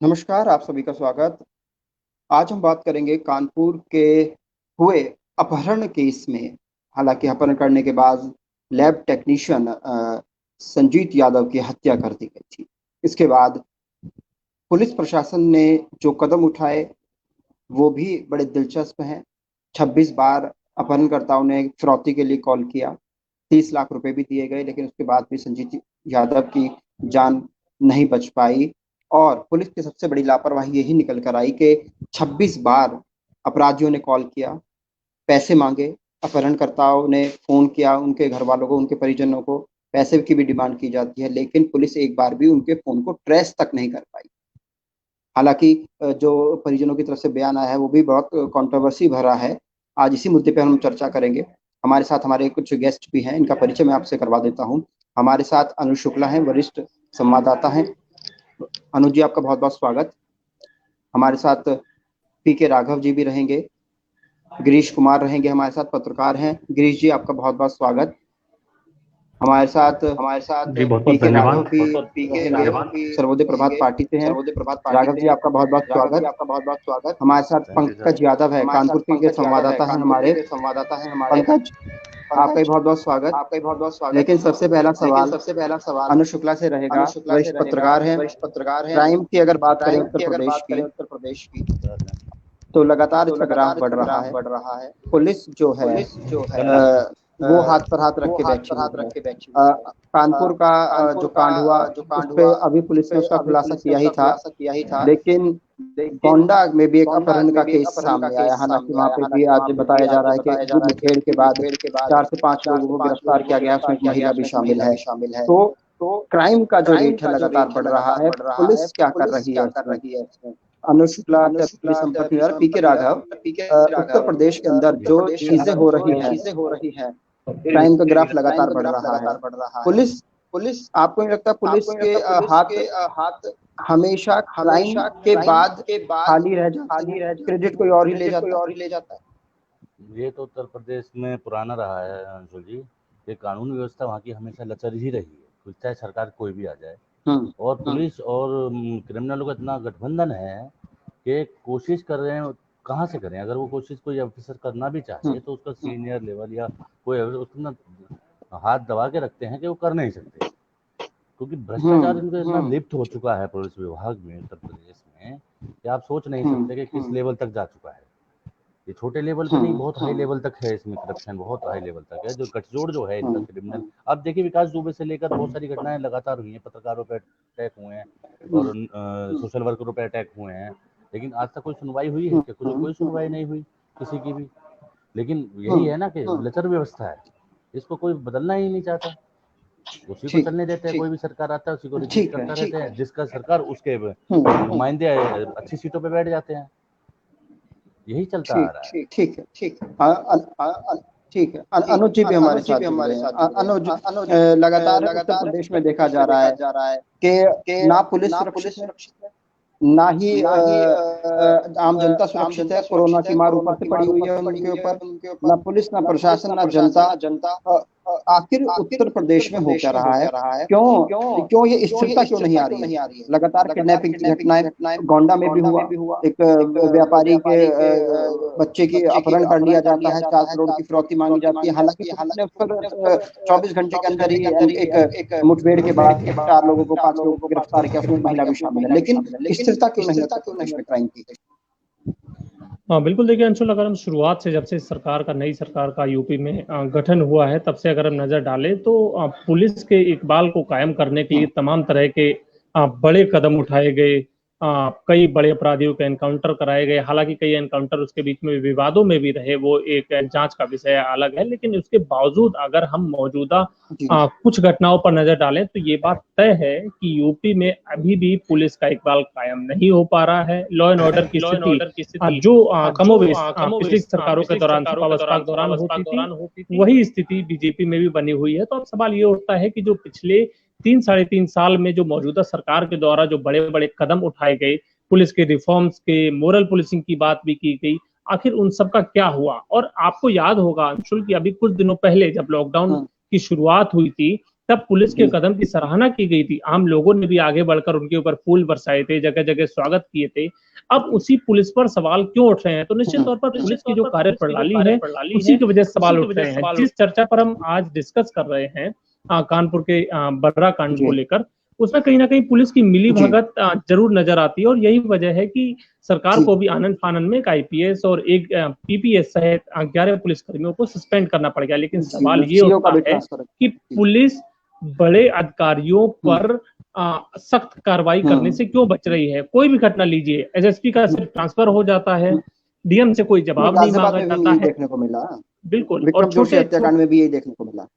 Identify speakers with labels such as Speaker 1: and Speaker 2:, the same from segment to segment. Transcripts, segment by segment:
Speaker 1: नमस्कार, आप सभी का स्वागत। आज हम बात करेंगे कानपुर के हुए अपहरण केस में। हालाँकि अपहरण करने के बाद लैब टेक्नीशियन संजीत यादव की हत्या कर दी गई थी। इसके बाद पुलिस प्रशासन ने जो कदम उठाए, वो भी बड़े दिलचस्प हैं। 26 बार अपहरणकर्ताओं ने फिरौती के लिए कॉल किया, 30 लाख रुपए भी दिए गए, लेकिन उसके बाद भी संजीत यादव की जान नहीं बच पाई। और पुलिस की सबसे बड़ी लापरवाही यही निकल कर आई कि 26 बार अपराधियों ने कॉल किया, पैसे मांगे, अपहरणकर्ताओं ने फोन किया, उनके घर वालों को, उनके परिजनों को पैसे की भी डिमांड की जाती है, लेकिन पुलिस एक बार भी उनके फोन को ट्रेस तक नहीं कर पाई। हालांकि जो परिजनों की तरफ से बयान आया है वो भी बहुत कंट्रोवर्सी भरा है। आज इसी मुद्दे पे हम चर्चा करेंगे। हमारे साथ हमारे कुछ गेस्ट भी हैं, इनका परिचय मैं आपसे करवा देता हूँ। हमारे साथ अनुज शुक्ला हैं, वरिष्ठ संवाददाता हैं। अनुज जी, आपका बहुत बहुत स्वागत। हमारे साथ पी के राघव जी भी रहेंगे, गिरीश कुमार रहेंगे हमारे साथ, पत्रकार हैं। गिरीश जी, आपका बहुत बहुत स्वागत। हमारे साथ
Speaker 2: जी,
Speaker 1: पी
Speaker 2: बहुत-बहुत
Speaker 1: के राघव
Speaker 2: धन्यवाद।
Speaker 1: भी रहेंगे, सर्वोदय प्रभात पार्टी से हैं। राघव जी, आपका बहुत बहुत स्वागत। हमारे साथ
Speaker 2: thank you sir.
Speaker 1: Pankaj Yadav है, कानपुर के संवाददाता हैं हमारे। पंकज, आपका भी बहुत बहुत स्वागत। लेकिन सबसे पहला सवाल अनुज शुक्ला से रहेगा, वरिष्ठ पत्रकार हैं। क्राइम की अगर बात करें उत्तर प्रदेश की, तो लगातार इसका ग्राफ बढ़ रहा है। पुलिस जो है वो हाथ पर हाथ रख के बैठी हुई है। कानपुर का जो कांड हुआ, उस पे अभी पुलिस ने उसका खुलासा किया ही था, लेकिन गोंडा में भी एक अपहरण का केस सामने आया। हालांकि वहां पे भी आज बताया जा रहा है कि जो मुठभेड़ के बाद 4 से 5 लोगों को गिरफ्तार किया गया, उसमें एक महिला भी शामिल है। तो क्राइम का जो रेट है लगातार बढ़ रहा है। पुलिस क्या कर रही है इसमें? अनुज शुक्ला से अपनी संपर्क में पी के राघव, उत्तर प्रदेश के अंदर जो चीजें हो रही है, क्राइम का ग्राफ लगातार बढ़ रहा है। पुलिस आपको नहीं लगता पुलिस के हाथ हमेशा क्राइम के बाद खाली रह जाते हैं, क्रेडिट कोई और ही ले जाता है?
Speaker 2: ये तो उत्तर प्रदेश में पुराना रहा है अंशुल जी। ये कानून व्यवस्था वहाँ की हमेशा लचर ही रही है, फिर चाहे सरकार कोई भी आ जाए। और पुलिस और क्रिमिनलों का इतना गठबंधन है कि कोशिश कर रहे हैं, कहाँ से करें? अगर वो कोशिश कोई ऑफिसर करना भी चाहे तो उसका सीनियर लेवल या कोई उसको हाथ दबा के रखते हैं कि वो कर नहीं सकते, क्योंकि भ्रष्टाचार इनका इतना लिप्त हो चुका है पुलिस विभाग में उत्तर प्रदेश में कि आप सोच नहीं सकते कि किस लेवल तक जा चुका है। ये छोटे लेवल पे नहीं, बहुत हाई लेवल तक है इसमें करप्शन, बहुत हाई लेवल तक है। जो गठजोड़ जो है इनका क्रिमिनल, अब देखिए विकास दुबे से लेकर बहुत सारी घटनाएं लगातार हुई हैं, पत्रकारों पर अटैक हुए हैं और सोशल वर्करों पर अटैक हुए हैं, लेकिन आज तक कोई सुनवाई हुई है क्या? कोई सुनवाई नहीं हुई किसी की भी। लेकिन यही है ना कि लचर व्यवस्था है, इसको कोई बदलना ही नहीं चाहता, उसी को
Speaker 1: ठीक
Speaker 2: चलने देते हैं। कोई भी सरकार आता है उसी को रिपीट
Speaker 1: ठीक है।
Speaker 2: करता रहते हैं, जिसका सरकार उसके नुमाइंदे अच्छी सीटों पे बैठ जाते हैं। यही चलता आ
Speaker 1: ठीक
Speaker 2: रहा है।
Speaker 1: ठीक है। ठीक है। अनुज जी भी हमारे साथ जुड़ गए हैं। अनुज, लगातार उत्तर प्रदेश में देखा जा रहा है कि ना पुलिस सुरक्षित है, ना ही आम जनता सुरक्षित है। कोरोना की मार ऊपर से पड़ी हुई है उनके ऊपर। ना पुलिस, ना प्रशासन, ना जनता। आखिर उत्तर प्रदेश में हो क्या रहा है? क्यों ये स्थिरता क्यों नहीं आ रही है? लगातार किडनैपिंग की घटनाएं, गोंडा में भी हुआ, एक व्यापारी के बच्चे की अपहरण कर लिया जाता है, 4 करोड़ की फिरौती मांगी जाती है। हालांकि पुलिस ने उस पर 24 घंटे के अंदर ही एक मुठभेड़ के बाद 4 लोगों को, 5 लोगों को गिरफ्तार किया, उसमें महिला भी शामिल है। लेकिन स्थिरता क्यों नहीं उत्तर प्रदेश में क्राइम की?
Speaker 3: हाँ बिल्कुल, देखिए अंशुल, अगर हम शुरुआत से, जब से नई सरकार का यूपी में गठन हुआ है, तब से अगर हम नजर डालें तो पुलिस के इकबाल को कायम करने के लिए तमाम तरह के बड़े कदम उठाए गए। कई बड़े अपराधियों के एनकाउंटर कराए गए। हालांकि कई एनकाउंटर उसके बीच में विवादों में भी रहे, वो एक जांच का विषय अलग है। लेकिन उसके बावजूद अगर हम मौजूदा कुछ घटनाओं पर नजर डालें तो ये बात तय है कि यूपी में अभी भी पुलिस का इकबाल कायम नहीं हो पा रहा है। लॉ एंड ऑर्डर की स्थिति जो कमोबेश पिछली सरकारों के दौरान, बसपा के दौरान होती थी, वही स्थिति बीजेपी में भी बनी हुई है। तो अब सवाल ये उठता है कि जो पिछले 3 साढ़े 3 साल में जो मौजूदा सरकार के द्वारा जो बड़े बड़े कदम उठाए गए, पुलिस के रिफॉर्म्स के, मोरल पुलिसिंग की बात भी की गई, आखिर उन सब का क्या हुआ? और आपको याद होगा अंशुल कि अभी कुछ दिनों पहले जब लॉकडाउन की शुरुआत हुई थी, तब पुलिस के कदम की सराहना की गई थी, आम लोगों ने भी आगे बढ़कर उनके ऊपर फूल बरसाए थे, जगह जगह स्वागत किए थे। अब उसी पुलिस पर सवाल क्यों उठ रहे हैं? तो निश्चित तौर पर पुलिस की जो कार्य प्रणाली है उसी की वजह से सवाल उठ रहे हैं। जिस चर्चा पर हम आज डिस्कस कर रहे हैं कानपुर के बर्रा कांड को लेकर, उसमें कहीं ना कहीं पुलिस की मिली भगत जरूर नजर आती है, और यही वजह है कि सरकार को भी आनंद फानन में एक आईपीएस और एक पीपीएस सहित 11 पुलिसकर्मियों को सस्पेंड करना पड़ गया। लेकिन सवाल ये उठता है कि पुलिस बड़े अधिकारियों पर सख्त कार्रवाई करने से क्यों बच रही है? कोई भी घटना लीजिए, एसएसपी का सिर्फ ट्रांसफर हो जाता है, डीएम से कोई जवाब नहीं मांगा जाता है।
Speaker 1: देखने को मिला
Speaker 3: बिल्कुल,
Speaker 1: विक्रम जोशी हत्याकांड में भी यही देखने को मिला।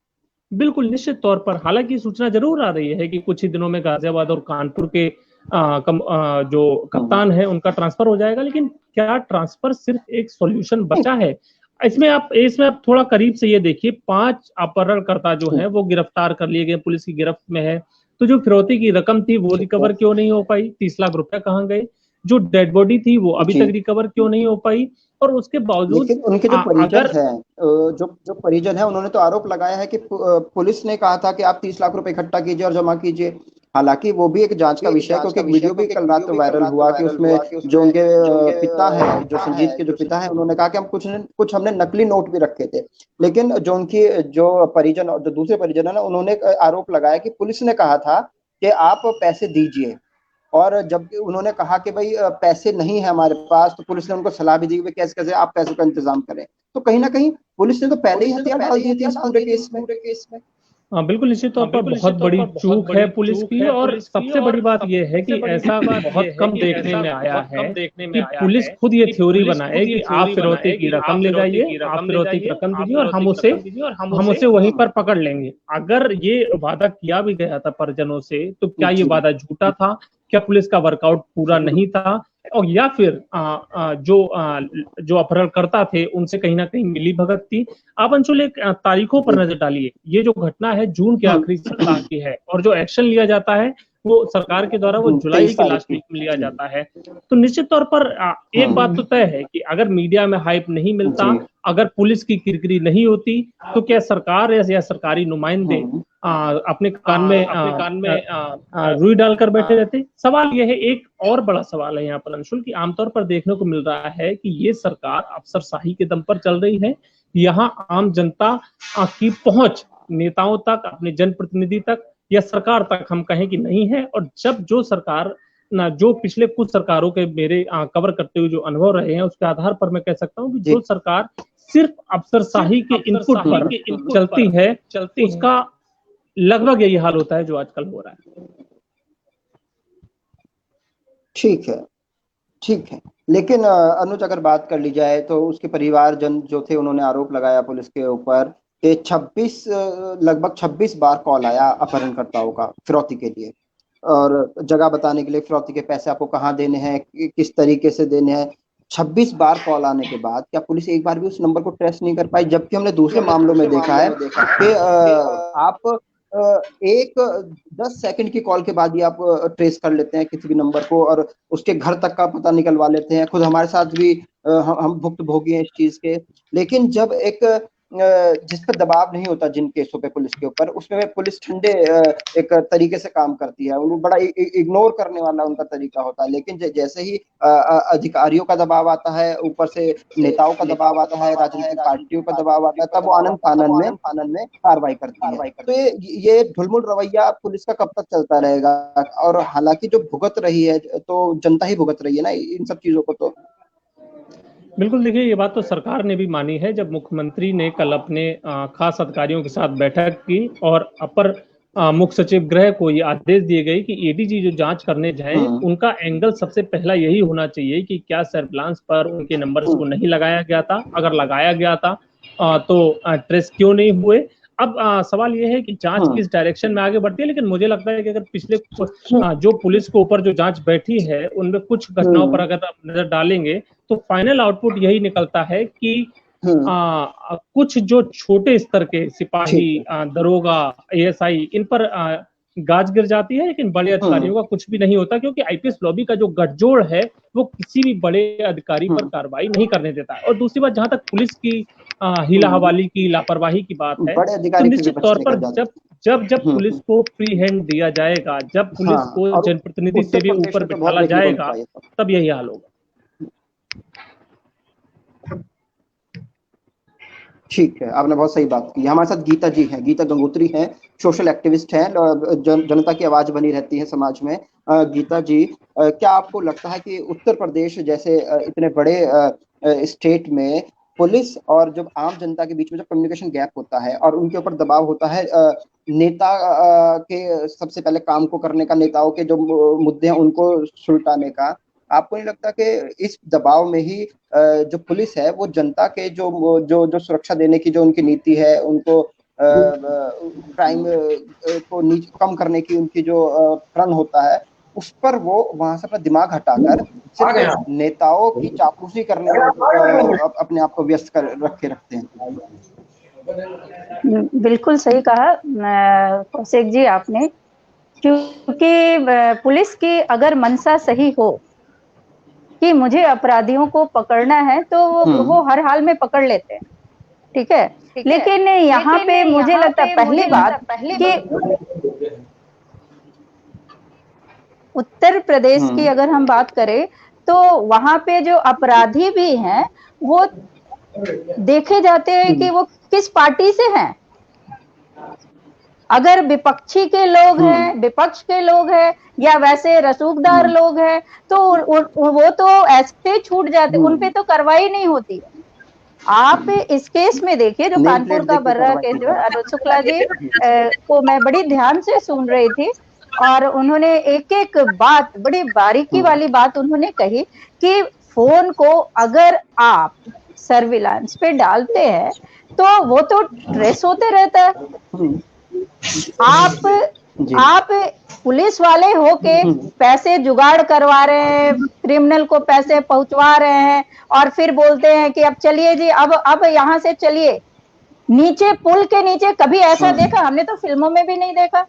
Speaker 3: बिल्कुल, निश्चित तौर पर। हालांकि सूचना जरूर आ रही है कि कुछ ही दिनों में गाजियाबाद और कानपुर के जो कप्तान है उनका ट्रांसफर हो जाएगा, लेकिन क्या ट्रांसफर सिर्फ एक सॉल्यूशन बचा है? इसमें आप थोड़ा करीब से ये देखिए, 5 अपहरणकर्ता जो हैं वो गिरफ्तार कर लिए गए, पुलिस की गिरफ्त में है। तो जो फिरौती की रकम थी वो रिकवर क्यों नहीं हो पाई? 30 लाख रुपया कहाँ गए? जो डेड बॉडी थी वो अभी तक रिकवर क्यों नहीं हो पाई? और उसके बावजूद
Speaker 1: उनके जो परिजन हैं, जो परिजन है, उन्होंने तो आरोप लगाया है कि पुलिस ने कहा था कि आप 30 लाख रुपए इकट्ठा कीजिए और जमा कीजिए। हालांकि वो भी एक जांच का विषय है, क्योंकि वीडियो भी कल रात वायरल हुआ कि उसमें जो उनके पिता है, जो संजीत के जो पिता है, उन्होंने कहा कि हम कुछ हमने नकली नोट भी रखे थे। लेकिन जो उनकी जो परिजन और जो दूसरे परिजन है ना, उन्होंने आरोप लगाया कि पुलिस ने कहा था कि आप पैसे दीजिए, और जब उन्होंने कहा कि भाई पैसे नहीं है हमारे पास, तो पुलिस ने उनको सलाह भी दी कि कैसे कैसे आप पैसों का इंतजाम करें। तो कहीं ना कहीं पुलिस ने तो पहले ही हथियार डाल दिए थे इस पूरे केस में।
Speaker 3: हाँ, बिल्कुल, निश्चित तौर पर बहुत बड़ी चूक है पुलिस की। और सबसे बड़ी बात यह है कि ऐसा बहुत कम देखने में आया है कि पुलिस खुद ये थ्योरी बनाए कि आप फिरौती की रकम ले जाइए, आप फिरौती की रकम दीजिए और हम उसे वहीं पर पकड़ लेंगे। अगर ये वादा किया भी गया था परिजनों से, तो क्या ये वादा झूठा था? क्या पुलिस का वर्कआउट पूरा नहीं था? और या फिर जो अपहरणकर्ता थे उनसे कहीं ना कहीं मिली भगत थी? आप अंशुल एक तारीखों पर नजर डालिए। ये जो घटना है जून के आखिरी सप्ताह की है, और जो एक्शन लिया जाता है वो सरकार के द्वारा वो जुलाई के लास्ट वीक में लिया जाता है। तो निश्चित तौर पर एक बात तो तय है कि अगर मीडिया में हाइप नहीं मिलता, अगर पुलिस की किरकिरी नहीं होती, तो क्या सरकार या सरकारी नुमाइंदे अपने कान में रुई डालकर बैठे रहते? सवाल यह है, एक और बड़ा सवाल है यहाँ पर अंशुल, कि आमतौर पर देखने को मिल रहा है कि ये सरकार अफसरशाही के दम पर चल रही है। यहाँ आम जनता की पहुंच नेताओं तक, अपने जनप्रतिनिधि तक या सरकार तक हम कहें कि नहीं है। और जब जो सरकार जो पिछले कुछ सरकारों के मेरे कवर करते हुए जो अनुभव रहे हैं, उसके आधार पर मैं कह सकता हूं कि जो सरकार सिर्फ अफसरशाही के इनपुट पर चलती है, उसका लगभग यही हाल होता है जो आजकल हो रहा है।
Speaker 1: ठीक है। लेकिन अनुज, अगर बात कर ली जाए तो उसके परिवारजन जो थे, उन्होंने आरोप लगाया पुलिस के ऊपर कि लगभग 26 बार कॉल आया अपहरणकर्ताओं का फिरौती के लिए, और जगह बताने के लिए फिरौती के पैसे आपको कहाँ देने हैं, किस तरीके से देने हैं। 26 बार कॉल आने के बाद क्या पुलिस एक बार भी उस नंबर को ट्रेस नहीं कर पाई? जबकि हमने दूसरे मामलों में देखा है कि आप 10 सेकंड की कॉल के बाद ही आप ट्रेस कर लेते हैं किसी भी नंबर को, और उसके घर तक का पता निकलवा लेते हैं। खुद हमारे साथ भी हम भुक्तभोगी हैं इस चीज के। लेकिन जब एक जिस पर दबाव नहीं होता जिन केसों पे पुलिस के ऊपर, उसमें पुलिस ठंडे एक तरीके से काम करती है, वो बड़ा इग्नोर करने वाला उनका तरीका होता है। लेकिन जैसे ही अधिकारियों का दबाव आता है, ऊपर से नेताओं का दबाव आता है, राजनीतिक पार्टियों का दबाव आता है, तब वो आनंद फानन में कार्रवाई करती है। तो ये ढुलमुल रवैया पुलिस का कब तक चलता रहेगा? और हालांकि जो भुगत रही है तो जनता ही भुगत रही है ना इन सब चीजों को। तो
Speaker 3: बिल्कुल, देखिए, ये बात तो सरकार ने भी मानी है जब मुख्यमंत्री ने कल अपने खास अधिकारियों के साथ बैठक की और अपर मुख्य सचिव गृह को ये आदेश दिए गए कि एडीजी जो जांच करने जाएं, उनका एंगल सबसे पहला यही होना चाहिए कि क्या सर्विलांस पर उनके नंबर्स को नहीं लगाया गया था, अगर लगाया गया था तो ट्रेस क्यों नहीं हुए। अब सवाल यह है कि जांच किस डायरेक्शन में आगे बढ़ती है। लेकिन मुझे लगता है कि अगर पिछले जो पुलिस के ऊपर जो जांच बैठी है उनमें कुछ घटनाओं पर अगर आप नजर डालेंगे तो फाइनल आउटपुट यही निकलता है कि कुछ जो छोटे स्तर के सिपाही, दरोगा, एएसआई, इन पर गाज गिर जाती है, लेकिन बड़े अधिकारियों का कुछ भी नहीं होता, क्योंकि आईपीएस लॉबी का जो गठजोड़ है वो किसी भी बड़े अधिकारी पर कार्रवाई नहीं करने देता है। और दूसरी बात, जहां तक पुलिस की हीला हवाली की, लापरवाही की बात है, तो निश्चित तौर पर जब पुलिस को फ्री हैंड दिया जाएगा, जब पुलिस को जनप्रतिनिधि से भी ऊपर बिठाला जाएगा, तब यही हाल होगा।
Speaker 1: ठीक है, आपने बहुत सही बात की। हमारे साथ गीता जी हैं, गीता गंगोत्री हैं, सोशल एक्टिविस्ट हैं, जनता की आवाज बनी रहती है समाज में। गीता जी, क्या आपको लगता है कि उत्तर प्रदेश जैसे इतने बड़े स्टेट में पुलिस और जब आम जनता के बीच में जो कम्युनिकेशन गैप होता है और उनके ऊपर दबाव होता है नेता के सबसे पहले काम को करने का, नेताओं के जो मुद्दे हैं उनको सुलटाने का, आपको नहीं लगता कि इस दबाव में ही जो पुलिस है वो जनता के जो सुरक्षा देने की जो उनकी नीति है, उनको क्राइम को कम करने की उनकी जो प्रण होता है, उस पर वो वहां से अपना दिमाग हटाकर सिर्फ नेताओं की चापलूसी करने में अपने आप को व्यस्त कर रखते हैं?
Speaker 4: बिल्कुल सही कहा कौशिक जी आपने, क्योंकि पुलिस की अगर मंशा सही हो कि मुझे अपराधियों को पकड़ना है तो वो हर हाल में पकड़ लेते हैं, ठीक है। लेकिन यहाँ पे मुझे लगता है पहली बात कि उत्तर प्रदेश की अगर हम बात करें तो वहां पे जो अपराधी भी हैं वो देखे जाते हैं कि वो किस पार्टी से हैं। अगर विपक्षी के लोग हैं, विपक्ष के लोग हैं या वैसे रसूखदार लोग हैं तो वो तो ऐसे छूट जाते, उन पे तो कार्रवाई नहीं होती। आप इस केस में देखिए जो कानपुर का बर्रा केस जो अनुज शुक्ला जी को मैं बड़ी ध्यान से सुन रही थी और उन्होंने एक एक बात बड़ी बारीकी वाली बात उन्होंने कही कि फोन को अगर आप सर्विलांस पे डालते हैं तो वो तो ट्रेस होते रहता है। आप पुलिस वाले होके पैसे जुगाड़ करवा रहे हैं, क्रिमिनल को पैसे पहुंचवा रहे हैं और फिर बोलते हैं कि अब चलिए जी, अब यहाँ से चलिए। नीचे पुल के नीचे कभी ऐसा देखा? हमने तो फिल्मों में भी नहीं देखा।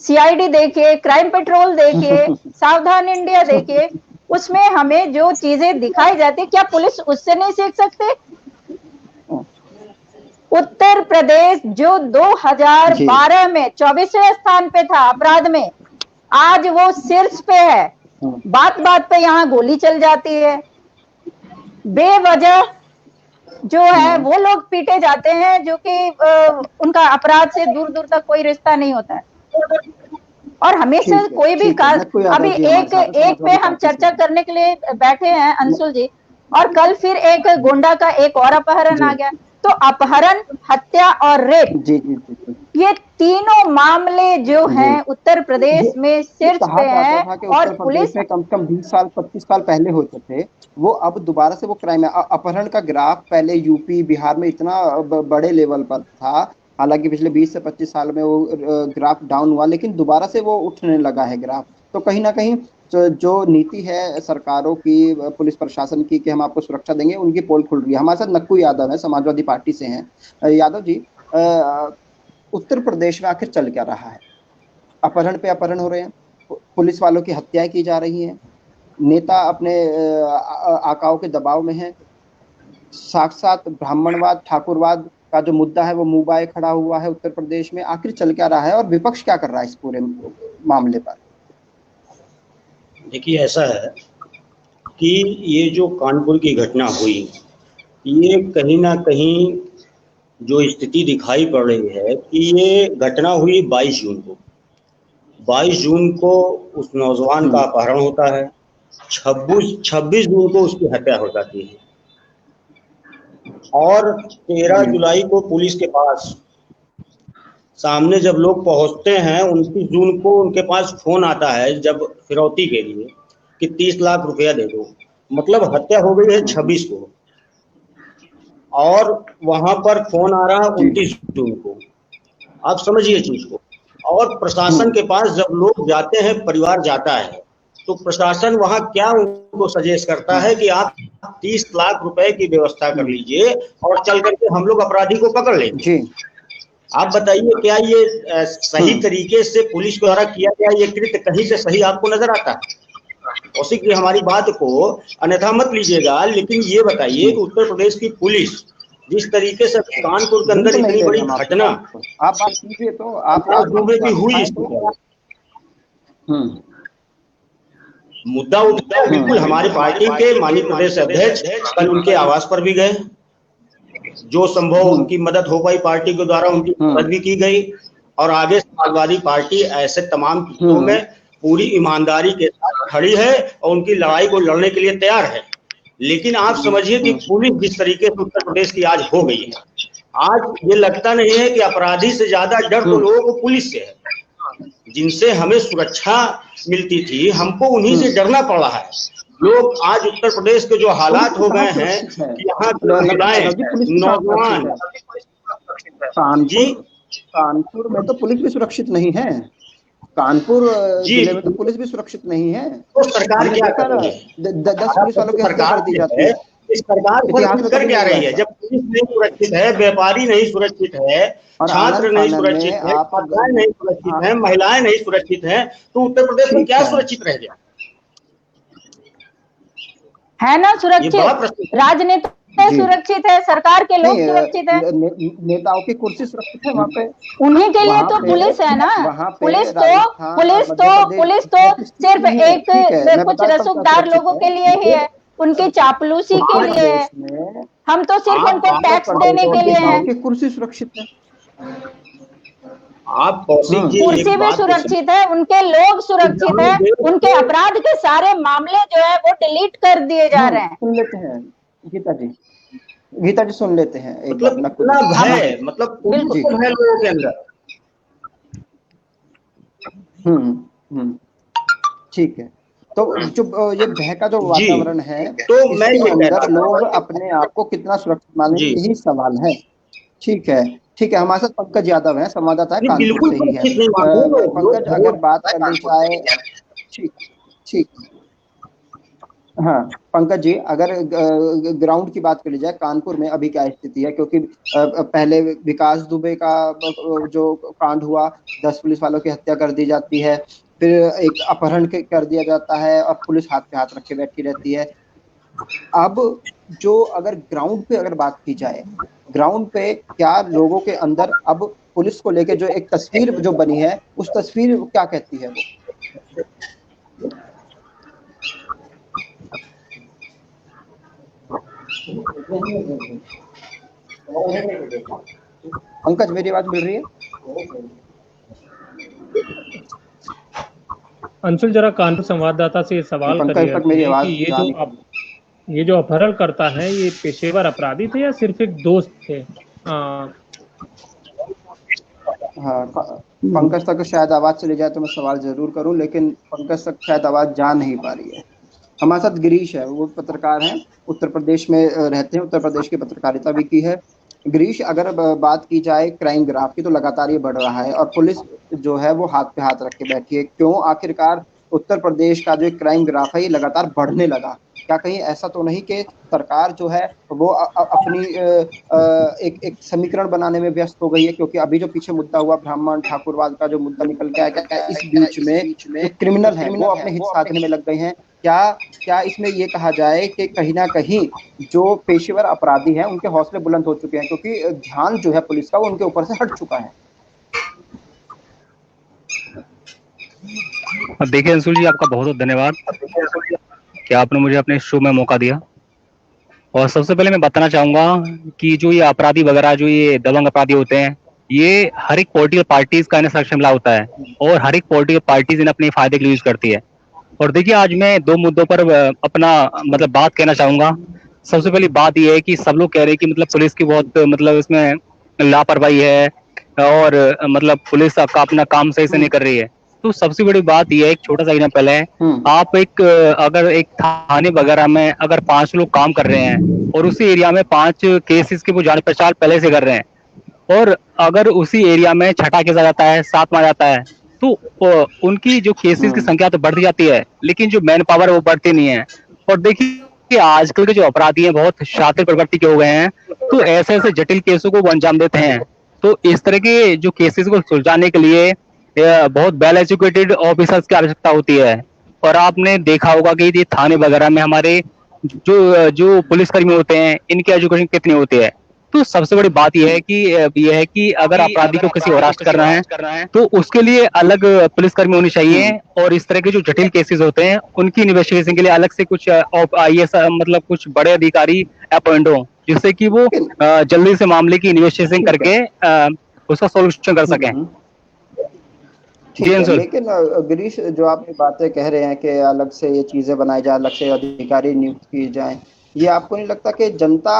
Speaker 4: सीआईडी देखिए, क्राइम पेट्रोल देखिए, सावधान इंडिया देखिए, उसमें हमें जो चीजें दिखाई जाती, क्या पुलिस उससे नहीं सीख सकते? उत्तर प्रदेश जो 2012 में 24वें स्थान पे था अपराध में, आज वो शीर्ष पे है। बात बात पे यहाँ गोली चल जाती है, बेवजह जो है वो लोग पीटे जाते हैं जो कि उनका अपराध से दूर दूर तक कोई रिश्ता नहीं होता है। और हमेशा कोई भी अभी एक पे हम चर्चा करने के लिए बैठे हैं अंशुल जी, और कल फिर एक गोंडा का एक और अपहरण आ गया। तो अपहरण, हत्या और रेप, ये तीनों मामले जो हैं उत्तर प्रदेश में शीर्ष पे हैं। और पुलिस
Speaker 1: में कम से कम 20 साल 25 साल पहले होते थे, वो अब दोबारा से वो क्राइम है। अपहरण का ग्राफ पहले यूपी बिहार में इतना बड़े लेवल पर था, हालांकि पिछले 20 से 25 साल में वो ग्राफ डाउन हुआ, लेकिन दोबारा से वो उठने लगा है ग्राफ। तो कहीं ना कहीं जो नीति है सरकारों की, पुलिस प्रशासन की कि हम आपको सुरक्षा देंगे, उनकी पोल खुल रही है। हमारे साथ नक्कू यादव है, समाजवादी पार्टी से हैं। यादव जी, उत्तर प्रदेश में आखिर चल क्या रहा है? अपहरण पे अपहरण हो रहे हैं, पुलिस वालों की हत्याएं की जा रही हैं, नेता अपने आकाओं के दबाव में हैं, साक्षात ब्राह्मणवाद, ठाकुरवाद का जो मुद्दा है वो मुंह बाए खड़ा हुआ है उत्तर प्रदेश में। आखिर चल क्या रहा है और विपक्ष क्या कर रहा है इस पूरे मामले पर?
Speaker 5: देखिए, ऐसा है कि ये जो कानपुर की घटना हुई, ये कहीं ना कहीं जो स्थिति दिखाई पड़ रही है कि ये घटना हुई 22 जून को। 22 जून को उस नौजवान का अपहरण होता है, 26 जून को उसकी हत्या हो जाती है और 13 जुलाई को पुलिस के पास सामने जब लोग पहुंचते हैं, 29 जून को उनके पास फोन आता है जब फिरौती के लिए कि 30 लाख रुपया दे दो। मतलब हत्या हो गई है 26 को और वहां पर फोन आ रहा है 29 जून को। आप समझिए चीज को। और प्रशासन के पास जब लोग जाते हैं, परिवार जाता है, तो प्रशासन वहां क्या उनको सजेस्ट करता है कि आप 30 लाख रुपए की व्यवस्था कर लीजिए और चल करके हम लोग अपराधी को पकड़ लेंगे। आप बताइए, क्या ये सही तरीके से पुलिस द्वारा किया गया ये कृत्य कहीं से सही आपको नजर आता है? कौशिक जी, हमारी बात को अन्यथा मत लीजिएगा, लेकिन ये बताइए कि उत्तर प्रदेश की पुलिस जिस तरीके से कानपुर के अंदर इतनी बड़ी घटना
Speaker 1: आप बात कीजिए तो आप
Speaker 5: दुबे की हुई, मुद्दा उठा बिल्कुल हमारी पार्टी के माननीय प्रदेश अध्यक्ष कल उनके आवास पर भी गए, जो संभव उनकी मदद हो पाई पार्टी के द्वारा उनकी मदद भी की गई, और आगे समाजवादी पार्टी ऐसे तमाम चीजों में पूरी ईमानदारी के साथ खड़ी है और उनकी लड़ाई को लड़ने के लिए तैयार है। लेकिन आप समझिए कि पुलिस जिस तरीके से उत्तर प्रदेश की आज हो गई है, आज ये लगता नहीं है कि अपराधी से ज्यादा डर तो लोगों को पुलिस से है। जिनसे हमें सुरक्षा मिलती थी, हमको उन्हीं से डरना पड़ रहा है। लोग आज उत्तर प्रदेश के जो हालात हो गए हैं कि यहाँ नौजवान
Speaker 1: जी, कानपुर में तो पुलिस भी सुरक्षित नहीं है, कानपुर जिले में तो पुलिस भी सुरक्षित नहीं है।
Speaker 5: तो सरकार क्या कर रही है?
Speaker 1: 10 पुलिस वालों की हत्या कर दी जाती है।
Speaker 5: इस सरकार कर क्या रही है? जब पुलिस नहीं सुरक्षित है, व्यापारी नहीं सुरक्षित है, छात्र नहीं सुरक्षित है, छात्राएं नहीं सुरक्षित है, महिलाएं नहीं सुरक्षित है, तो उत्तर प्रदेश में क्या सुरक्षित रह गया
Speaker 4: है? ना सुरक्षित राजनीति सुरक्षित है, सरकार के लोग सुरक्षित है,
Speaker 1: नेताओं की कुर्सी सुरक्षित है वहाँ पे,
Speaker 4: उन्हीं के लिए तो पुलिस है ना। पुलिस तो सिर्फ एक कुछ रसूखदार लोगों के लिए ही है, उनकी चापलूसी के लिए है। हम तो सिर्फ उनको टैक्स देने के लिए हैं।
Speaker 1: कुर्सी सुरक्षित है,
Speaker 5: आप
Speaker 4: कुर्सी भी सुरक्षित है, उनके लोग सुरक्षित है, उनके अपराध के सारे मामले जो है वो डिलीट कर दिए जा रहे हैं।
Speaker 1: सुन लेते हैं गीता जी सुन लेते हैं एक
Speaker 5: मतलब बिल्कुल है लोगों के अंदर।
Speaker 1: ठीक है, तो जो ये भय का जो वातावरण है,
Speaker 5: तो मैं ये
Speaker 1: अंदर लोग अपने आप को कितना सुरक्षित मानेंगे, यही सवाल है। ठीक है, हमारे साथ पंकज यादव है, संवाददाता है कानपुर से ही है। पंकज, अगर बात करनी चाहे, ठीक हाँ पंकज जी, अगर ग्राउंड की बात करी जाए, कानपुर में अभी क्या स्थिति है? क्योंकि पहले विकास दुबे का जो कांड हुआ, 10 पुलिस वालों की हत्या कर दी जाती है, फिर एक अपहरण कर दिया जाता है और पुलिस हाथ पे हाथ रख के बैठी रहती है। अब जो अगर ग्राउंड पे अगर बात की जाए, ग्राउंड पे क्या लोगों के अंदर अब पुलिस को लेके जो एक तस्वीर जो बनी है, उस तस्वीर क्या कहती है वो? पंकज, मेरी आवाज मिल रही है?
Speaker 3: अंशुल, जरा कानपुर संवाददाता से सवाल करिए कि ये जो अपहरण करता है, ये पेशेवर अपराधी थे या सिर्फ एक दोस्त थे?
Speaker 1: हाँ, पंकज तक शायद आवाज चली जाए तो मैं सवाल जरूर करूं, लेकिन पंकज तक शायद आवाज जा नहीं पा रही है। हमारे साथ गिरीश है, वो पत्रकार हैं, उत्तर प्रदेश में रहते हैं, उत्तर प्रदेश की पत्रकारिता भी की है। गिरीश, अगर बात की जाए क्राइम ग्राफ की, तो लगातार ये बढ़ रहा है और पुलिस जो है वो हाथ पे हाथ रख के बैठी है। क्यों आखिरकार उत्तर प्रदेश का जो क्राइम ग्राफ है ये लगातार बढ़ने लगा? क्या कहीं ऐसा तो नहीं कि सरकार जो है वो अपनी एक समीकरण बनाने में व्यस्त हो गई है? क्योंकि अभी जो पीछे मुद्दा हुआ, ब्राह्मण ठाकुरवाद का जो मुद्दा निकल के आया, क्या इस बीच में क्रिमिनल है वो अपने हित साधने में लग गए हैं? क्या इसमें ये कहा जाए कि कहीं ना कहीं जो पेशेवर अपराधी हैं उनके हौसले बुलंद हो चुके हैं, क्योंकि ध्यान जो है पुलिस का वो उनके ऊपर से हट चुका है?
Speaker 6: देखिए अंशुल जी, आपका बहुत बहुत धन्यवाद कि आपने मुझे अपने शो में मौका दिया। और सबसे पहले मैं बताना चाहूंगा कि जो ये अपराधी वगैरह, जो ये दबंग अपराधी होते हैं, ये हर एक पॉलिटिकल पार्टीज का इन्हें शिमला होता है और हर एक पॉलिटिकल पार्टीज इन्हें अपने फायदे के लिए यूज करती है। और देखिए, आज मैं 2 मुद्दों पर अपना मतलब बात कहना चाहूंगा। सबसे पहली बात यह है कि सब लोग कह रहे हैं कि मतलब पुलिस की बहुत मतलब इसमें लापरवाही है और मतलब पुलिस का अपना काम सही से नहीं कर रही है। तो सबसे बड़ी बात यह है, एक छोटा सा एग्जाम्पल है, आप अगर एक थाने वगैरह में अगर 5 लोग काम कर रहे हैं और उसी एरिया में 5 केसेस की वो जांच पड़ताल पहले से कर रहे हैं, और अगर उसी एरिया में छठा केस आ जाता है, 7वां आ जाता है, तो उनकी जो केसेस की संख्या तो बढ़ती जाती है, लेकिन जो मैन पावर है वो बढ़ती नहीं है। और देखिए, आजकल के जो अपराधी हैं बहुत शातिर प्रवृत्ति के हो गए हैं, तो ऐसे ऐसे जटिल केसों को वो अंजाम देते हैं। तो इस तरह के जो केसेस को सुलझाने के लिए बहुत वेल एजुकेटेड ऑफिसर्स की आवश्यकता होती है। और आपने देखा होगा कि ये थाने वगैरह में हमारे जो पुलिसकर्मी होते हैं, इनकी एजुकेशन कितनी होती है। तो सबसे बड़ी बात यह है कि अगर अपराधी को किसी और अरेस्ट करना है तो उसके लिए अलग पुलिसकर्मी होनी चाहिए, और इस तरह के जो जटिल केसेस होते हैं उनकी इन्वेस्टिगेशन के लिए अलग से कुछ IAS मतलब कुछ बड़े अधिकारी अपॉइंट हो, जिससे कि वो जल्दी से मामले की इन्वेस्टिगेशन करके उसका सॉल्यूशन कर सकें।
Speaker 1: ठीक है, लेकिन गिरीश, जो आप बातें कह रहे हैं कि अलग से ये चीजें बनाई जाए, अलग से अधिकारी नियुक्त किए जाएं, ये आपको नहीं लगता कि जनता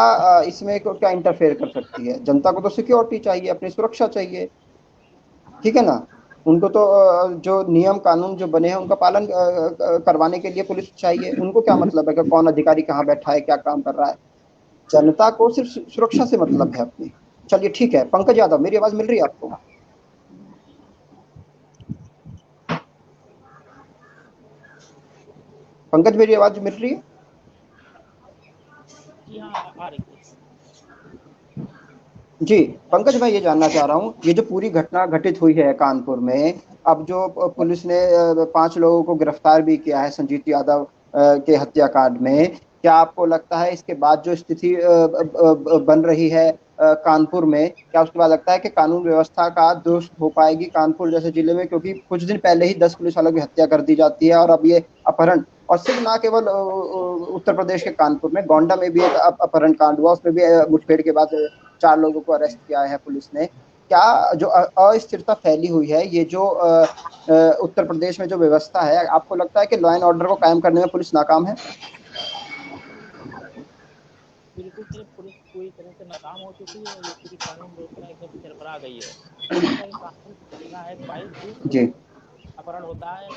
Speaker 1: इसमें क्या इंटरफेयर कर सकती है? जनता को तो सिक्योरिटी चाहिए, अपनी सुरक्षा चाहिए, ठीक है ना? उनको तो जो नियम कानून जो बने हैं उनका पालन करवाने के लिए पुलिस चाहिए। उनको क्या मतलब है कि कौन अधिकारी कहाँ बैठा है, क्या काम कर रहा है? जनता को सिर्फ सुरक्षा से मतलब है अपनी। चलिए ठीक है, पंकज यादव, मेरी आवाज मिल रही है आपको? पंकज, मेरी आवाज मिल रही है? जी पंकज, मैं ये जानना चाह रहा हूँ, ये जो पूरी घटना घटित हुई है कानपुर में, अब जो पुलिस ने 5 लोगों को गिरफ्तार भी किया है संजीत यादव के हत्याकांड में, क्या आपको लगता है इसके बाद जो स्थिति बन रही है कानपुर में, क्या उसके बाद लगता है कि कानून व्यवस्था का दुरुस्त हो पाएगी कानपुर जैसे जिले में? क्योंकि कुछ दिन पहले ही 10 पुलिस वालों की हत्या कर दी जाती है, और अब ये अपहरण, और सिर्फ ना केवल उत्तर प्रदेश के कानपुर में, गोंडा में भी एक अपहरण कांड हुआ, उसमें भी मुठभेड़ के बाद 4 लोगों को अरेस्ट किया है पुलिस ने। क्या जो अस्थिरता फैली हुई है, ये जो उत्तर प्रदेश में जो व्यवस्था है, आपको लगता है कि लॉ एंड ऑर्डर को कायम करने में पुलिस नाकाम है?
Speaker 7: बिल्कुल सिर्फ पुलिस पूरी तरह से नाकाम हो चुकी है, ये पूरी कानून व्यवस्था एकदम सरबरा गई है। कानून है 22 जून अपहरण होता है,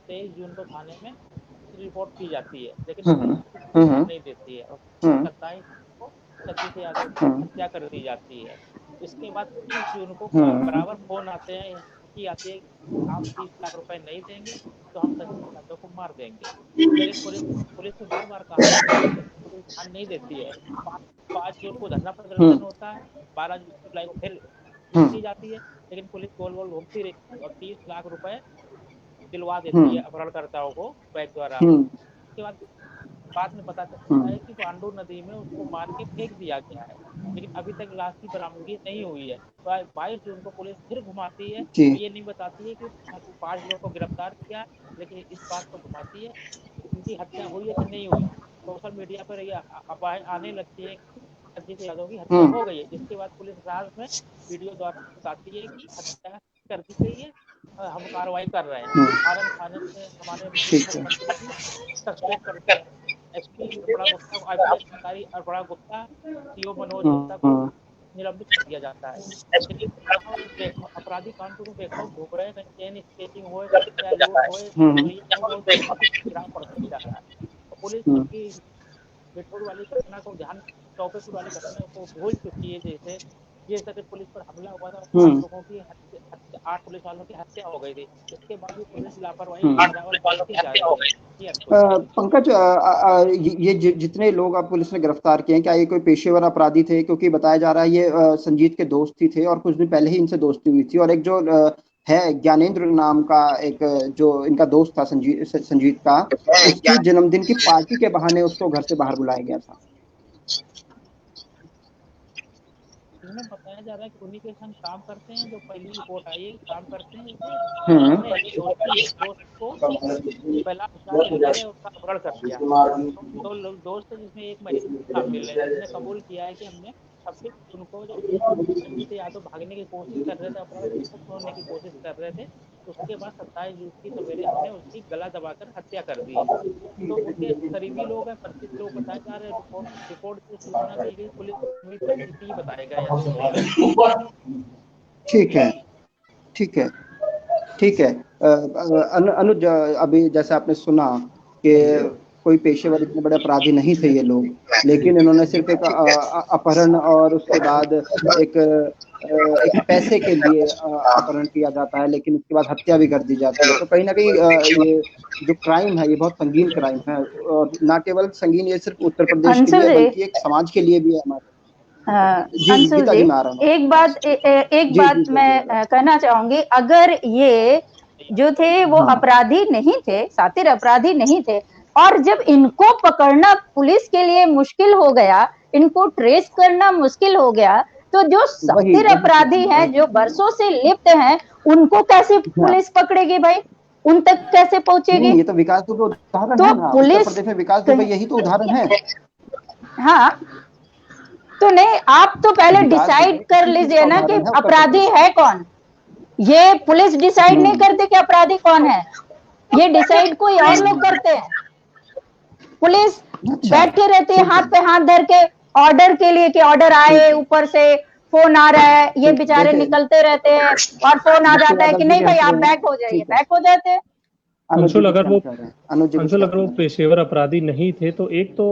Speaker 7: 23 जून को थाने में रिपोर्ट की जाती है, लेकिन नहीं देती है, और 27 को सतीश यादव की हत्या कर दी जाती है। इसके बाद 30 जून को बराबर फोन आते हैं कि आती है आप 30 लाख रुपए नहीं देंगे तो हम सतीश यादव को मार देंगे। लेकिन पुलिस ने बार बार कहा, ध्यान नहीं देती है। 5 जून को धरना प्रदर्शन होता है, 12 जुलाई को फिर की जाती है, लेकिन पुलिस गोल गोल घूमती रहती है और 30 लाख रुपए दिलवा देती है अपहरणकर्ताओं को बैंक द्वारा। उसके बाद में पता चलता है कि पांडु नदी में उसको मार के फेंक दिया गया है, लेकिन अभी तक लाश की बरामदगी नहीं हुई है। 22 जून को पुलिस फिर घुमाती है, ये नहीं बताती है कि 5 लोगों को गिरफ्तार किया, लेकिन इस बात को घुमाती है उनकी हत्या हुई है कि नहीं हुई। सोशल मीडिया पर ये अफवाहें आने लगती है कि संजीत यादव की हत्या हो गई है, जिसके बाद पुलिस रात में वीडियो द्वारा बताती है कि हत्या कर दी गई है, हम कार्रवाई कर रहे हैं। आरन थाने से हमारे सस्पेंड करते हैं एसपी अरपड़ा गुप्ता, IPS अधिकारी अरपड़ा गुप्ता, CO मनोज गुप्ता को निलंबित कर दिया जाता है। अपराधी कानपुर में बेखौफ घूम रहे हैं, चेन स्केचिंग हो या लूट हो, पुलिस की बिठौर वाली घटना को ध्यान, चौपेपुर वाली घटना को भूल चुकी है। जैसे ये सके पुलिस पर हमला हुआ था, 8 लोगों की 8 पुलिस वालों की हत्या हो गई थी, इसके बाद भी पुलिस लापरवाही बढ़ती जा रही है।
Speaker 1: पंकज, ये जितने लोग अब पुलिस ने गिरफ्तार किए हैं, क्या ये कोई पेशेवर अपराधी थे? क्योंकि बताया जा रहा है ये संजीत के दोस्त ही थे, और कुछ दिन पहले ही इनसे दोस्ती हुई थी, और एक जो है ज्ञानेंद्र नाम का एक जो इनका दोस्त था संजीत का, उसकी जन्मदिन की पार्टी के बहाने उसको घर से बाहर बुलाया गया था।
Speaker 7: इसमें बताया जा रहा है कि उन्हीं के संग काम करते हैं, जो पहली रिपोर्ट आई है काम करते हैं। दोस्त को पहला उसका अपहरण कर दिया। 2 लोग दोस्त जिसमें एक महिला शामिल है, जिसने कबूल किया है कि हमने सबसे उनको जो यादव भागने की कोशिश कर रहे थे, अपराध छोड़ने की कोशिश कर रहे थे, उसके बाद 27 जून की सवेरे हमने उसकी गला दबाकर हत्या कर दी। तो उनके करीबी लोग हैं, परिचित लोग बताए जा रहे हैं। रिपोर्ट की सूचना दी गई, पुलिस बताएगा।
Speaker 1: ठीक है, ठीक है, ठीक है। अनुज, अभी जैसे आपने सुना कि कोई पेशेवर इतने बड़े अपराधी नहीं थे ये लोग, लेकिन इन्होंने सिर्फ एक अपहरण और उसके बाद एक पैसे के लिए अपहरण किया जाता है, लेकिन उसके बाद हत्या भी कर दी जाती है। तो कहीं ना कहीं ये जो क्राइम है ये बहुत संगीन क्राइम है, और ना केवल संगीन ये सिर्फ उत्तर प्रदेश के लिए बल्कि एक समाज के लिए भी है हमारे।
Speaker 4: अंशुल जी, एक बात मैं कहना चाहूंगी, अगर ये जो थे वो अपराधी नहीं थे, सातिर अपराधी नहीं थे, और जब इनको पकड़ना पुलिस के लिए मुश्किल हो गया, इनको ट्रेस करना मुश्किल हो गया, तो जो सख्तर अपराधी हैं, जो बरसों से लिप्त हैं, उनको कैसे पुलिस पकड़ेगी भाई? उन तक कैसे पहुंचेगी?
Speaker 1: ये तो विकास दुबे उदाहरण
Speaker 4: तो
Speaker 1: है ना,
Speaker 4: पुलिस
Speaker 1: उत्तर प्रदेश में विकास दुबे यही तो उदाहरण है।
Speaker 4: हाँ, तो नहीं, आप तो पहले डिसाइड कर लीजिए ना कि अपराधी है कौन। ये पुलिस डिसाइड नहीं करते कि अपराधी कौन है, ये डिसाइड कोई और लोग करते हैं। पुलिस बैठी रहती है हाथ पे हाथ धर के ऑर्डर के लिए कि ऑर्डर आए, ऊपर से फोन आ रहा है, ये बेचारे निकलते रहते हैं और फोन आ जाता है कि नहीं भाई आप बैक हो जाइए, बैक हो जाते हैं।
Speaker 3: अंशुल, अगर वो पेशेवर अपराधी नहीं थे तो एक तो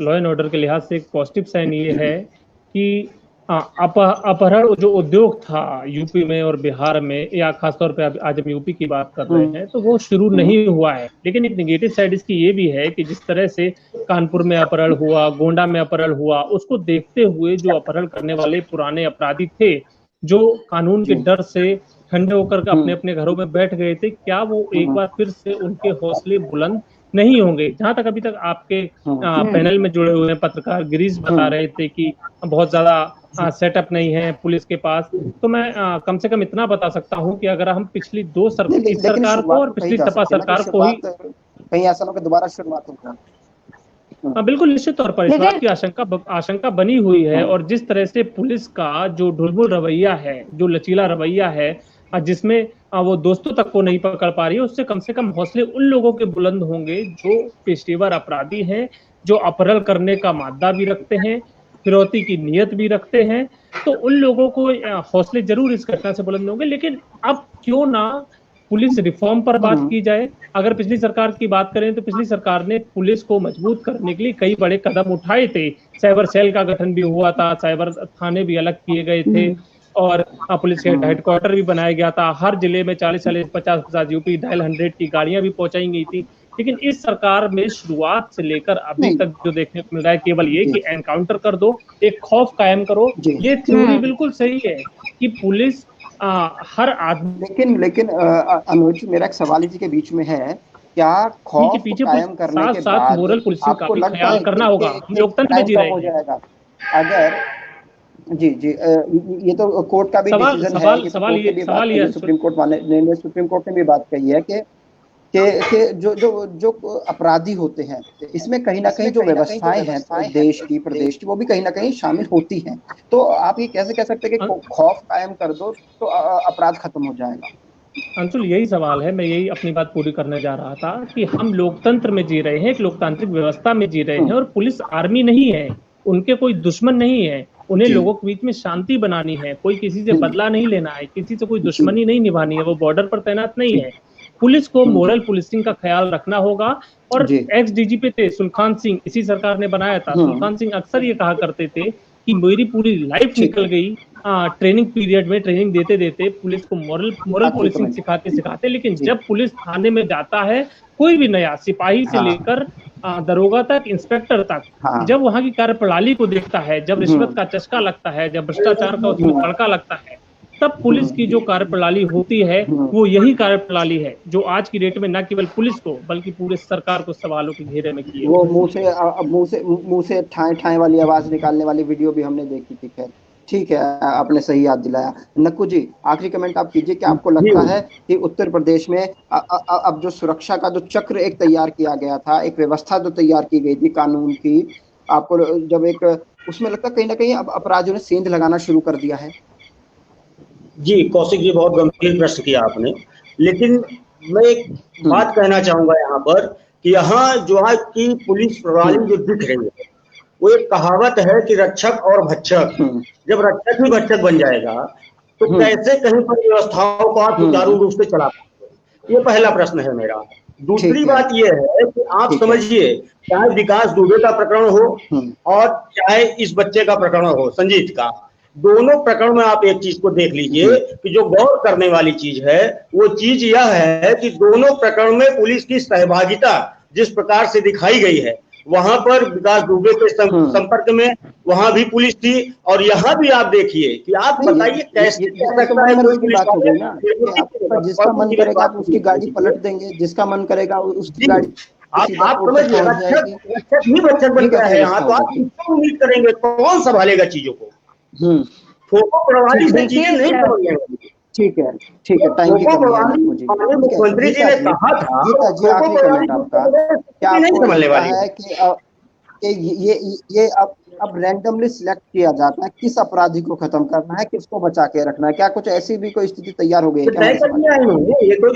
Speaker 3: लॉ एंड ऑर्डर के लिहाज से एक पॉजिटिव साइन ये है कि अपहरण जो उद्योग था यूपी में और बिहार में, या खासतौर पे आज हम यूपी की बात कर रहे हैं, तो वो शुरू नहीं हुआ है। लेकिन एक नेगेटिव साइड इसकी ये भी है कि जिस तरह से कानपुर में अपहरण हुआ, गोंडा में अपहरण हुआ, उसको देखते हुए जो अपहरण करने वाले पुराने अपराधी थे, जो कानून के डर से ठंडे होकर अपने अपने घरों में बैठ गए थे, क्या वो एक बार फिर से उनके हौसले बुलंद नहीं होंगे? जहां तक अभी तक आपके पैनल में जुड़े हुए हैं पत्रकार गिरीश बता रहे थे कि बहुत ज्यादा सेटअप नहीं है पुलिस के पास, तो मैं कम से कम इतना बता सकता हूं कि अगर हम पिछली दो सरकार को और पिछली सपा सरकार को ही
Speaker 1: कहीं ऐसा ना हो कि दोबारा शुरुआत हो।
Speaker 3: बिल्कुल निश्चित तौर पर इस बात की आशंका बनी हुई है। और जिस तरह से पुलिस का जो ढुलमुल रवैया है, जो लचीला रवैया है, जिसमें वो दोस्तों तक को नहीं पकड़ पा रही है, उससे कम से कम हौसले उन लोगों के बुलंद होंगे जो पेशेवर अपराधी हैं, जो अपहरण करने का मादा भी रखते हैं, फिरौती की नीयत भी रखते हैं। तो उन लोगों को हौसले जरूर इस घटना से बुलंद होंगे। लेकिन अब क्यों ना पुलिस रिफॉर्म पर बात की जाए। अगर पिछली सरकार की बात करें तो पिछली सरकार ने पुलिस को मजबूत करने के लिए कई बड़े कदम उठाए थे। साइबर सेल का गठन भी हुआ था, साइबर थाने भी अलग किए गए थे और पुलिस के हेडक्वार्टर भी बनाया गया था। हर जिले में 40-40, 50-50 यूपी डायल 100 की गाड़ियां भी पहुंचाई गई थी। लेकिन इस सरकार में शुरुआत से लेकर अभी तक जो देखने को मिल रहा है केवल ये कि एनकाउंटर कर दो, एक खौफ कायम करो। ये थ्योरी बिल्कुल सही है कि पुलिस हर आदमी,
Speaker 1: लेकिन अनुज, मेरा एक सवाल इसी के बीच में है, क्या खौफ के पीछे कायम करने के बाद
Speaker 3: मोरल पुलिसिंग का भी ख्याल करना होगा? हम लोकतंत्र में जी रहे हैं।
Speaker 1: अगर जी ये तो कोर्ट का भी डिसीजन है, सवाल ये सुप्रीम कोर्ट ने भी बात कही है कि जो अपराधी होते हैं, इसमें कहीं ना कहीं जो व्यवस्थाएं हैं देश की, प्रदेश की, वो भी कहीं ना कहीं शामिल होती हैं। तो आप ये कैसे कह सकते हैं कि खौफ कायम कर दो तो अपराध खत्म हो जाएगा?
Speaker 3: अंशुल, यही सवाल है। मैं यही अपनी बात पूरी करने जा रहा था कि हम लोकतंत्र में जी रहे हैं, एक लोकतांत्रिक व्यवस्था में जी रहे हैं, और पुलिस आर्मी नहीं है, उनके कोई दुश्मन नहीं है। उन्हें लोगों के बीच में शांति बनानी है, कोई किसी से बदला नहीं लेना है, किसी से कोई दुश्मनी नहीं निभानी है, वो बॉर्डर पर तैनात नहीं है। पुलिस को मोरल पुलिसिंग का ख्याल रखना होगा। और एक्स डीजीपी थे सुलखान सिंह, इसी सरकार ने बनाया था। सुलखान सिंह अक्सर ये कहा करते थे कि मेरी पूरी लाइफ निकल गई ट्रेनिंग पीरियड में, ट्रेनिंग देते देते पुलिस को मोरल पुलिसिंग सिखाते। लेकिन जब पुलिस थाने में जाता है, कोई भी नया सिपाही से लेकर दरोगा तक, इंस्पेक्टर तक, जब वहां की कार्यप्रणाली को देखता है, जब रिश्वत का चस्का लगता है, जब भ्रष्टाचार का उसमें तड़का लगता है, तब पुलिस की जो कार्यप्रणाली होती है वो यही कार्यप्रणाली है जो आज की डेट में न केवल पुलिस को बल्कि पूरे सरकार को सवालों के घेरे में किए।
Speaker 1: वो मुंह से ठाए वाली आवाज निकालने वाली वीडियो भी हमने देखी थी। खैर ठीक है, आपने सही याद दिलाया। नक्कू जी, आखिरी कमेंट आप कीजिए कि आपको लगता है कि उत्तर प्रदेश में अब जो सुरक्षा का जो चक्र एक तैयार किया गया था, एक व्यवस्था जो तैयार की गई थी कानून की, आपको जब एक उसमें लगता है कहीं ना कहीं अब अपराधियों ने सेंध लगाना शुरू कर दिया है?
Speaker 5: जी कौशिक जी, बहुत गंभीर प्रश्न किया आपने। लेकिन मैं एक बात कहना चाहूंगा यहाँ पर कि यहाँ जो है की पुलिस प्रणाली जो दिख रही है, वो एक कहावत है कि रक्षक और भक्षक। जब रक्षक ही भक्षक बन जाएगा तो कैसे कहीं पर व्यवस्थाओं को आप सुचारू रूप से चला पाएंगे? ये पहला प्रश्न है मेरा। दूसरी बात ये है कि आप समझिए, चाहे विकास दुबे का प्रकरण हो और चाहे इस बच्चे का प्रकरण हो, संजीत का, दोनों प्रकरण में आप एक चीज को देख लीजिए कि जो गौर करने वाली चीज है वो चीज यह है कि दोनों प्रकरण में पुलिस की सहभागिता जिस प्रकार से दिखाई गई है, वहां पर विकास दुबे के संपर्क में वहां भी पुलिस थी, और यहाँ भी आप देखिए कि आप बताइए कैसे
Speaker 1: जिसका मन करेगा आप उसकी गाड़ी पलट देंगे, जिसका मन करेगा उसकी गाड़ी
Speaker 5: आप समझिए, रक्षक ही रक्षक बन गया है यहाँ, तो आप किसको उम्मीद करेंगे? कौन संभालेगा चीजों को? फोको प्रणाली से चीजें नहीं संभालेंगे।
Speaker 1: ठीक है, ठीक है, टाइम की कमी है।
Speaker 5: मुख्यमंत्री जी ने कहा था
Speaker 1: गीता जी, आखिरी कमेंट आपका, क्या आपको लगता है कि ये अब रैंडमली सिलेक्ट किया जाता है किस अपराधी को खत्म करना है, किसको बचा के रखना है? क्या कुछ ऐसी भी कोई स्थिति तैयार हो गई है?
Speaker 5: तय कर लिया है,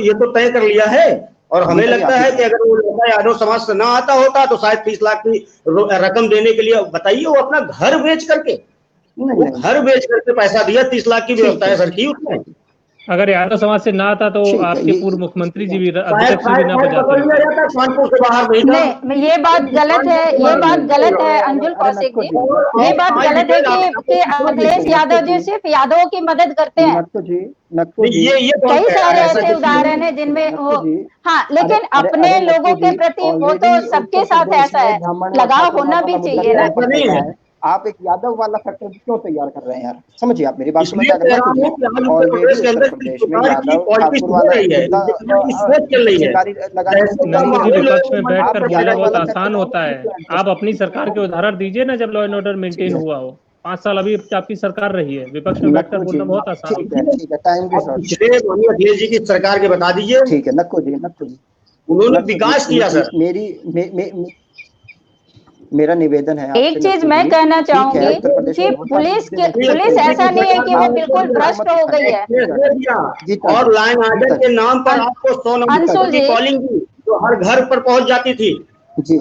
Speaker 5: ये तो तय कर लिया है। और हमें लगता है कि अगर वो लड़का यादव समाज से ना आता होता तो शायद 30 लाख की रकम देने के लिए, बताइए, वो अपना घर बेच करके, घर बेच करके पैसा दिया, 30 लाख की व्यवस्था सर की उसने।
Speaker 3: अगर यादव समाज से ना आता तो आपके पूर्व मुख्यमंत्री जी भी अध्यक्ष भी ना बजाते।
Speaker 4: नहीं, ये बात गलत है, ये बात गलत है अंजुल कौशिक जी, ये बात गलत है कि अखिलेश यादव जी सिर्फ यादवों की मदद करते हैं।
Speaker 5: ये
Speaker 4: कई सारे ऐसे उदाहरण है जिनमें वो, हाँ, लेकिन अपने लोगों के प्रति वो तो सबके साथ ऐसा है, लगाव होना भी चाहिए ना।
Speaker 1: आप एक यादव वाला फैक्टर क्यों तैयार कर रहे हैं यार? समझिए आप मेरी बात समझ
Speaker 5: उत्तर प्रदेश में यादव ठाकुर वाला
Speaker 3: विपक्ष में बैठकर बोलना बहुत आसान होता है। आप अपनी सरकार के उदाहरण दीजिए ना, जब लॉ एंड ऑर्डर मेंटेन हुआ हो। 5 साल अभी आपकी सरकार रही है, विपक्ष में बैठकर बोलना बहुत आसान है।
Speaker 1: ठीक है, टाइम के साथ
Speaker 5: अखिलेश जी की सरकार के बता दीजिए।
Speaker 1: ठीक है, नक्को जी,
Speaker 5: उन्होंने विकास किया सर।
Speaker 1: मेरा निवेदन है,
Speaker 4: एक चीज मैं कहना चाहूंगी कि पुलिस ऐसा नहीं है कि वो बिल्कुल भ्रष्ट हो गई है।
Speaker 5: और लाइन आर्डर के नाम पर आपको 100 नंबर की कॉलिंग की जो हर घर पर पहुंच जाती थी
Speaker 1: जी।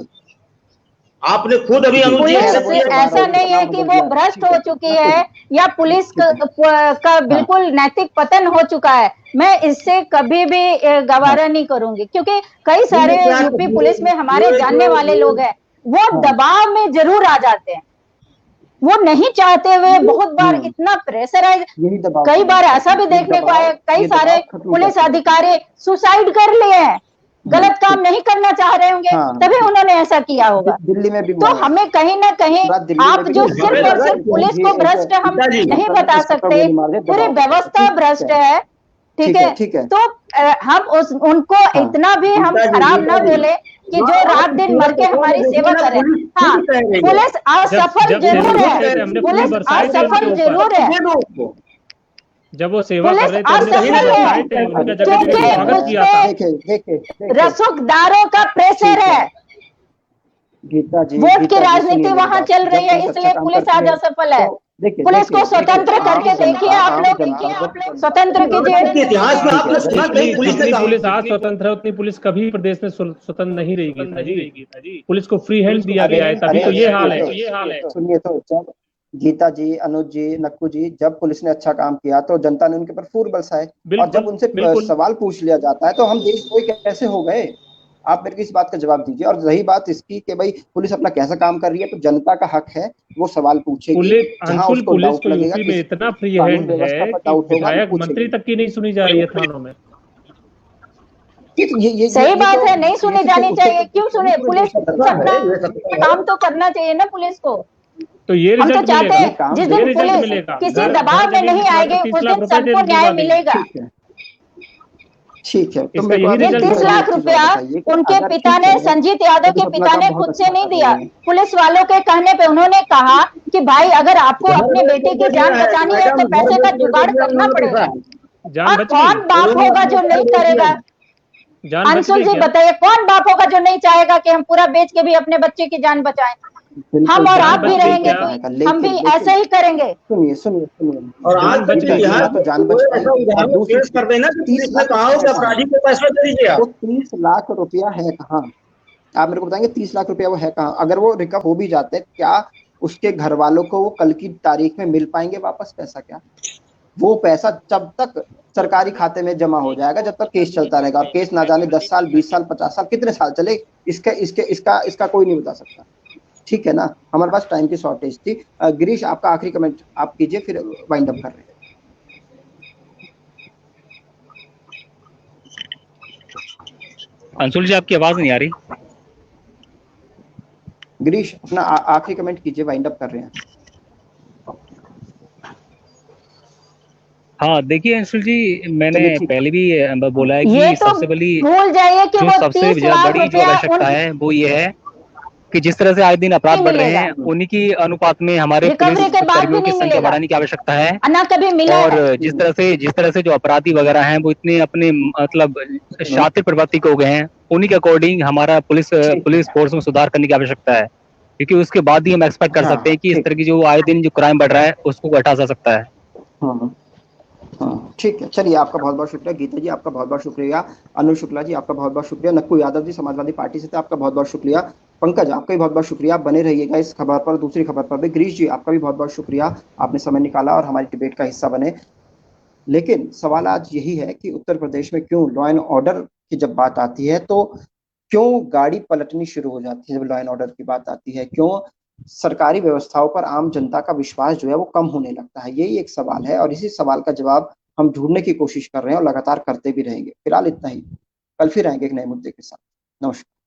Speaker 5: आपने खुद अभी
Speaker 4: पुलिस ऐसा नहीं है कि वो भ्रष्ट हो चुकी है या पुलिस का बिल्कुल नैतिक पतन हो चुका है। मैं इससे कभी भी गवारा नहीं करूंगी, क्योंकि कई सारे यूपी पुलिस में हमारे जानने वाले लोग हैं, वो दबाव में जरूर आ जाते हैं, वो नहीं चाहते हुए बहुत बार इतना प्रेशराइज, कई बार ऐसा भी देखने को आया, कई सारे पुलिस अधिकारी सुसाइड कर लिए हैं, गलत काम नहीं करना चाह रहे होंगे, तभी उन्होंने ऐसा किया होगा।
Speaker 1: दिल्ली में भी
Speaker 4: तो हमें कहीं ना कहीं, आप जो सिर्फ और सिर्फ पुलिस को भ्रष्ट हम नहीं बता सकते, पूरी व्यवस्था भ्रष्ट है, ठीक है? तो हम उनको इतना भी हम खराब ना बोले कि जो रात दिन मर के हमारी सेवा करें। हाँ, पुलिस असफल जरूर है, पुलिस असफल जरूर है,
Speaker 3: जब वो सेवा कर रहे
Speaker 4: थे, क्योंकि रसूखदारों का प्रेशर है,
Speaker 1: गीता जी,
Speaker 4: वोट की राजनीति वहाँ चल रही है, इसलिए पुलिस आज असफल है। पुलिस को स्वतंत्र करके देखिए, आप लोग स्वतंत्र कीजिए।
Speaker 5: इतिहास में आपने सुना कहीं
Speaker 3: पुलिस आज स्वतंत्र है, उतनी पुलिस कभी प्रदेश में स्वतंत्र नहीं रहेगी। पुलिस को फ्री हैंड दिया गया है, तभी तो ये हाल है।
Speaker 1: सुनिए तो, जब गीता जी, अनुज जी, नक्कू जी, जब पुलिस ने अच्छा काम किया तो जनता ने उनके ऊपर फूल बरसाए, और जब उनसे सवाल पूछ लिया जाता है तो हम देशद्रोही कैसे हो गए? आप मेरे को इस बात का जवाब दीजिए। और रही बात इसकी कि भाई पुलिस अपना कैसा काम कर रही है, तो जनता का हक है वो सवाल पूछेगी।
Speaker 3: पुलिस को यूपी में इतना फ्री हैंड है कि विधायक मंत्री तक की नहीं सुनी जा रही है थानों में।
Speaker 4: सही बात है, नहीं सुनी जानी चाहिए। क्यों सुने? पुलिस अपना काम तो करना चाहिए ना पुलिस को।
Speaker 3: तो ये
Speaker 4: हम तो चाहते हैं जिस दिन पुलिस किसी दबाव में नहीं आएगी, उस दिन सबको न्याय मिलेगा।
Speaker 1: ठीक है, तो
Speaker 4: 30 लाख रुपया उनके पिता ने, संजीत यादव के पिता ने खुद से नहीं दिया, पुलिस वालों के कहने पे उन्होंने कहा कि भाई अगर आपको अपने बेटे की जान बचानी है तो पैसे का जुगाड़ करना पड़ेगा। और कौन बाप होगा जो नहीं करेगा? अंशुल जी बताइए, कौन बाप होगा जो नहीं चाहेगा कि हम पूरा बेच के भी अपने बच्चे की जान बचाएं? हम और आप भी रहेंगे तो हम भी ऐसे ही करेंगे।
Speaker 1: सुनिए
Speaker 5: और आज
Speaker 1: तो जान बच
Speaker 5: कर देना, 30
Speaker 1: लाख रुपया है कहाँ? आप मेरे को बताएंगे 30 लाख रुपया वो है कहाँ? अगर वो रिकवर हो भी जाते हैं, क्या उसके घर वालों को वो कल की तारीख में मिल पाएंगे वापस पैसा? क्या वो पैसा जब तक सरकारी खाते में जमा हो जाएगा, जब तक केस चलता रहेगा, और केस ना जाने 10 साल 20 साल 50 साल कितने साल चले, इसका कोई नहीं बता सकता। ठीक है ना, हमारे पास टाइम की शॉर्टेज थी। गिरीश, आपका आखिरी कमेंट आप कीजिए, फिर वाइंड अप कर रहे हैं।
Speaker 6: अंशुल जी, आपकी आवाज नहीं आ रही।
Speaker 1: गिरीश, अपना आखिरी कमेंट कीजिए, वाइंड अप कर रहे हैं।
Speaker 6: हाँ देखिए अंशुल जी, मैंने
Speaker 1: चलिए ठीक
Speaker 6: पहले भी बोला है
Speaker 4: ये
Speaker 6: कि
Speaker 4: तो
Speaker 6: सबसे बड़ी
Speaker 4: भूल जाइए कि
Speaker 6: जो
Speaker 4: वो
Speaker 6: सबसे
Speaker 4: 30 लाख
Speaker 6: बड़ी जो
Speaker 4: रुपया
Speaker 6: आवश्यकता है वो ये है कि जिस तरह से आए दिन अपराध बढ़ रहे
Speaker 4: मिलेगा,
Speaker 6: हैं, उन्हीं की अनुपात में हमारे पुलिस
Speaker 4: रिकवरी के बाद भी
Speaker 6: कर्मियों की
Speaker 4: नहीं
Speaker 6: संख्या
Speaker 4: मिलेगा,
Speaker 6: बढ़ाने की आवश्यकता है।
Speaker 4: ना कभी मिला
Speaker 6: और
Speaker 4: है।
Speaker 6: जिस तरह से जो अपराधी वगैरह हैं वो इतने अपने मतलब शातिर प्रवृत्ति के हो गए हैं, उन्हीं के अकॉर्डिंग हमारा पुलिस फोर्स में सुधार करने की आवश्यकता है, क्योंकि उसके बाद ही हम एक्सपेक्ट कर सकते हैं कि इस तरह की जो आए दिन जो क्राइम बढ़ रहा है उसको घटा जा सकता है।
Speaker 1: ठीक है, चलिए आपका बहुत बहुत शुक्रिया। गीता जी आपका बहुत बहुत शुक्रिया। अनु शुक्ला जी आपका बहुत बहुत शुक्रिया। नक्कू यादव जी समाजवादी पार्टी से थे, आपका बहुत बहुत शुक्रिया। पंकज आपका भी बहुत बहुत शुक्रिया। आप बने रहिएगा इस खबर पर, दूसरी खबर पर भी। गिरीश जी आपका भी बहुत बहुत शुक्रिया, आपने समय निकाला और हमारी डिबेट का हिस्सा बने। लेकिन सवाल आज यही है कि उत्तर प्रदेश में क्यों लॉ एंड ऑर्डर की जब बात आती है तो क्यों गाड़ी पलटनी शुरू हो जाती है। जब लॉ एंड ऑर्डर की बात आती है, क्यों सरकारी व्यवस्थाओं पर आम जनता का विश्वास जो है वो कम होने लगता है। यही एक सवाल है और इसी सवाल का जवाब हम ढूंढने की कोशिश कर रहे हैं और लगातार करते भी रहेंगे। फिलहाल इतना ही, कल फिर आएंगे एक नए मुद्दे के साथ। नमस्कार।